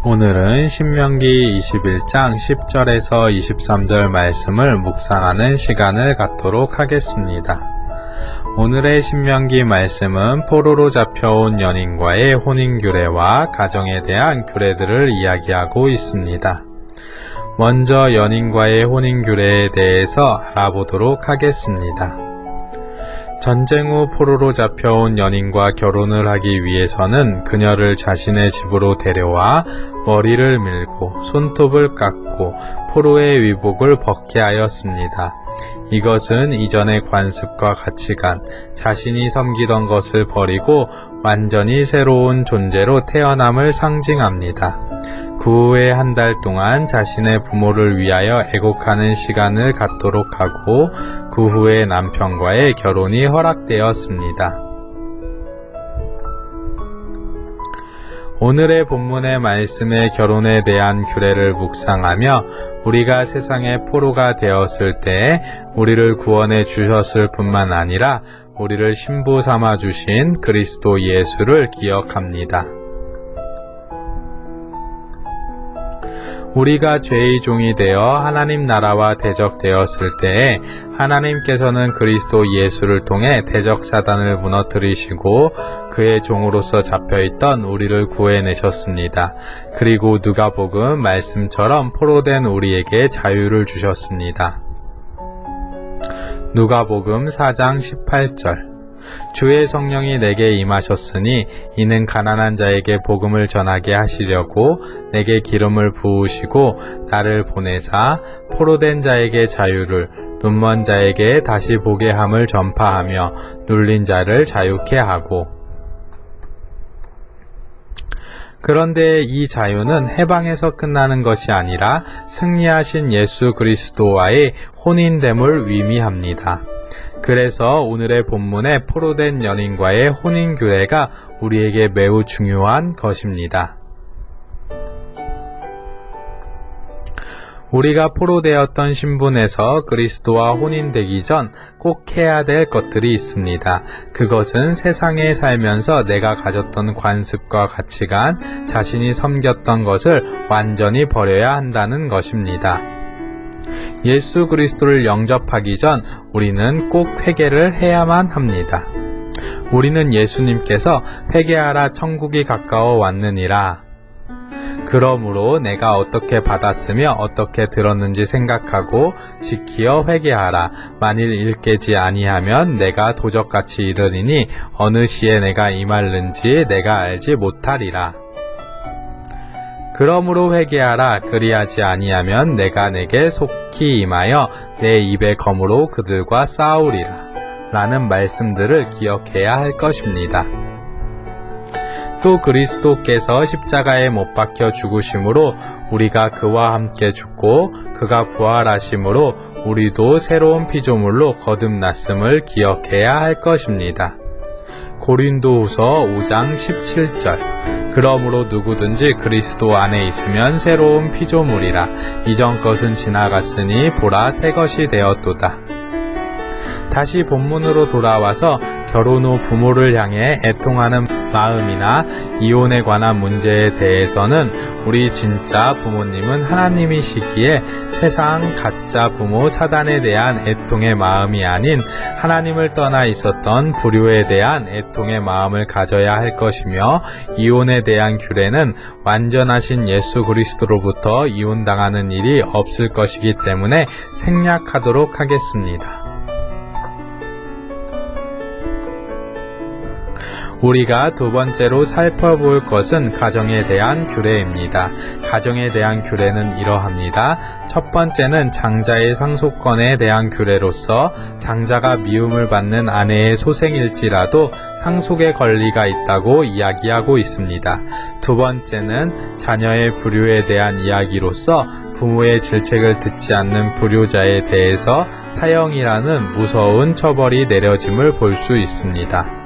오늘은 신명기 21장 10절에서 23절 말씀을 묵상하는 시간을 갖도록 하겠습니다. 오늘의 신명기 말씀은 포로로 잡혀온 연인과의 혼인규례와 가정에 대한 규례들을 이야기하고 있습니다. 먼저 연인과의 혼인규례에 대해서 알아보도록 하겠습니다. 전쟁 후 포로로 잡혀온 연인과 결혼을 하기 위해서는 그녀를 자신의 집으로 데려와 머리를 밀고 손톱을 깎고 포로의 위복을 벗게 하였습니다. 이것은 이전의 관습과 가치관, 자신이 섬기던 것을 버리고 완전히 새로운 존재로 태어남을 상징합니다. 그 후에 한 달 동안 자신의 부모를 위하여 애곡하는 시간을 갖도록 하고 그 후에 남편과의 결혼이 허락되었습니다. 오늘의 본문의 말씀의 결혼에 대한 규례를 묵상하며 우리가 세상의 포로가 되었을 때 우리를 구원해 주셨을 뿐만 아니라 우리를 신부 삼아 주신 그리스도 예수를 기억합니다. 우리가 죄의 종이 되어 하나님 나라와 대적되었을 때에 하나님께서는 그리스도 예수를 통해 대적 사단을 무너뜨리시고 그의 종으로서 잡혀있던 우리를 구해내셨습니다. 그리고 누가복음 말씀처럼 포로된 우리에게 자유를 주셨습니다. 누가복음 4장 18절 주의 성령이 내게 임하셨으니 이는 가난한 자에게 복음을 전하게 하시려고 내게 기름을 부으시고 나를 보내사 포로된 자에게 자유를 눈먼 자에게 다시 보게 함을 전파하며 눌린 자를 자유케 하고. 그런데 이 자유는 해방에서 끝나는 것이 아니라 승리하신 예수 그리스도와의 혼인됨을 의미합니다. 그래서 오늘의 본문의 포로된 연인과의 혼인규례가 우리에게 매우 중요한 것입니다. 우리가 포로되었던 신분에서 그리스도와 혼인되기 전 꼭 해야 될 것들이 있습니다. 그것은 세상에 살면서 내가 가졌던 관습과 가치관, 자신이 섬겼던 것을 완전히 버려야 한다는 것입니다. 예수 그리스도를 영접하기 전 우리는 꼭 회개를 해야만 합니다. 우리는 예수님께서 회개하라 천국이 가까워 왔느니라. 그러므로 내가 어떻게 받았으며 어떻게 들었는지 생각하고 지키어 회개하라. 만일 일깨지 아니하면 내가 도적같이 이르리니 어느 시에 내가 임할는지 내가 알지 못하리라. 그러므로 회개하라. 그리하지 아니하면 내가 내게 속히 임하여 내 입의 검으로 그들과 싸우리라. 라는 말씀들을 기억해야 할 것입니다. 또 그리스도께서 십자가에 못 박혀 죽으심으로 우리가 그와 함께 죽고 그가 부활하심으로 우리도 새로운 피조물로 거듭났음을 기억해야 할 것입니다. 고린도후서 5장 17절 그러므로 누구든지 그리스도 안에 있으면 새로운 피조물이라. 이전 것은 지나갔으니 보라 새 것이 되었도다. 다시 본문으로 돌아와서 결혼 후 부모를 향해 애통하는 마음이나 이혼에 관한 문제에 대해서는 우리 진짜 부모님은 하나님이시기에 세상 가짜 부모 사단에 대한 애통의 마음이 아닌 하나님을 떠나 있었던 불효에 대한 애통의 마음을 가져야 할 것이며, 이혼에 대한 규례는 완전하신 예수 그리스도로부터 이혼당하는 일이 없을 것이기 때문에 생략하도록 하겠습니다. 우리가 두 번째로 살펴볼 것은 가정에 대한 규례입니다. 가정에 대한 규례는 이러합니다. 첫 번째는 장자의 상속권에 대한 규례로서 장자가 미움을 받는 아내의 소생일지라도 상속의 권리가 있다고 이야기하고 있습니다. 두 번째는 자녀의 불효에 대한 이야기로서 부모의 질책을 듣지 않는 불효자에 대해서 사형이라는 무서운 처벌이 내려짐을 볼 수 있습니다.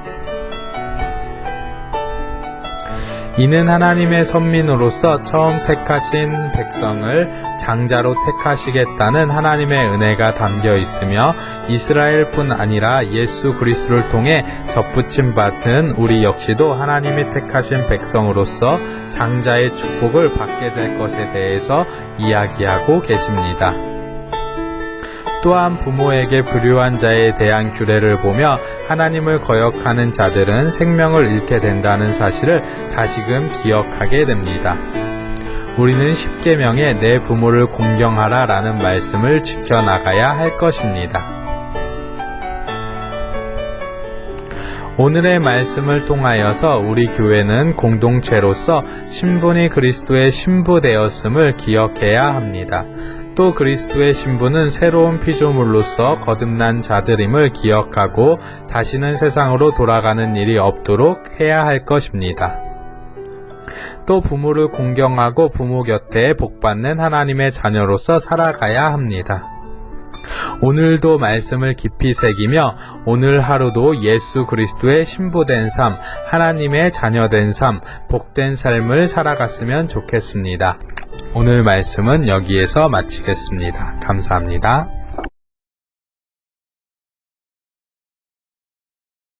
이는 하나님의 선민으로서 처음 택하신 백성을 장자로 택하시겠다는 하나님의 은혜가 담겨 있으며 이스라엘뿐 아니라 예수 그리스도를 통해 접붙임 받은 우리 역시도 하나님이 택하신 백성으로서 장자의 축복을 받게 될 것에 대해서 이야기하고 계십니다. 또한 부모에게 불효한 자에 대한 규례를 보며 하나님을 거역하는 자들은 생명을 잃게 된다는 사실을 다시금 기억하게 됩니다. 우리는 십계명에 내 부모를 공경하라 라는 말씀을 지켜나가야 할 것입니다. 오늘의 말씀을 통하여서 우리 교회는 공동체로서 신분이 그리스도의 신부되었음을 기억해야 합니다. 또 그리스도의 신부는 새로운 피조물로서 거듭난 자들임을 기억하고 다시는 세상으로 돌아가는 일이 없도록 해야 할 것입니다. 또 부모를 공경하고 부모 곁에 복받는 하나님의 자녀로서 살아가야 합니다. 오늘도 말씀을 깊이 새기며 오늘 하루도 예수 그리스도의 신부된 삶, 하나님의 자녀된 삶, 복된 삶을 살아갔으면 좋겠습니다. 오늘 말씀은 여기에서 마치겠습니다. 감사합니다.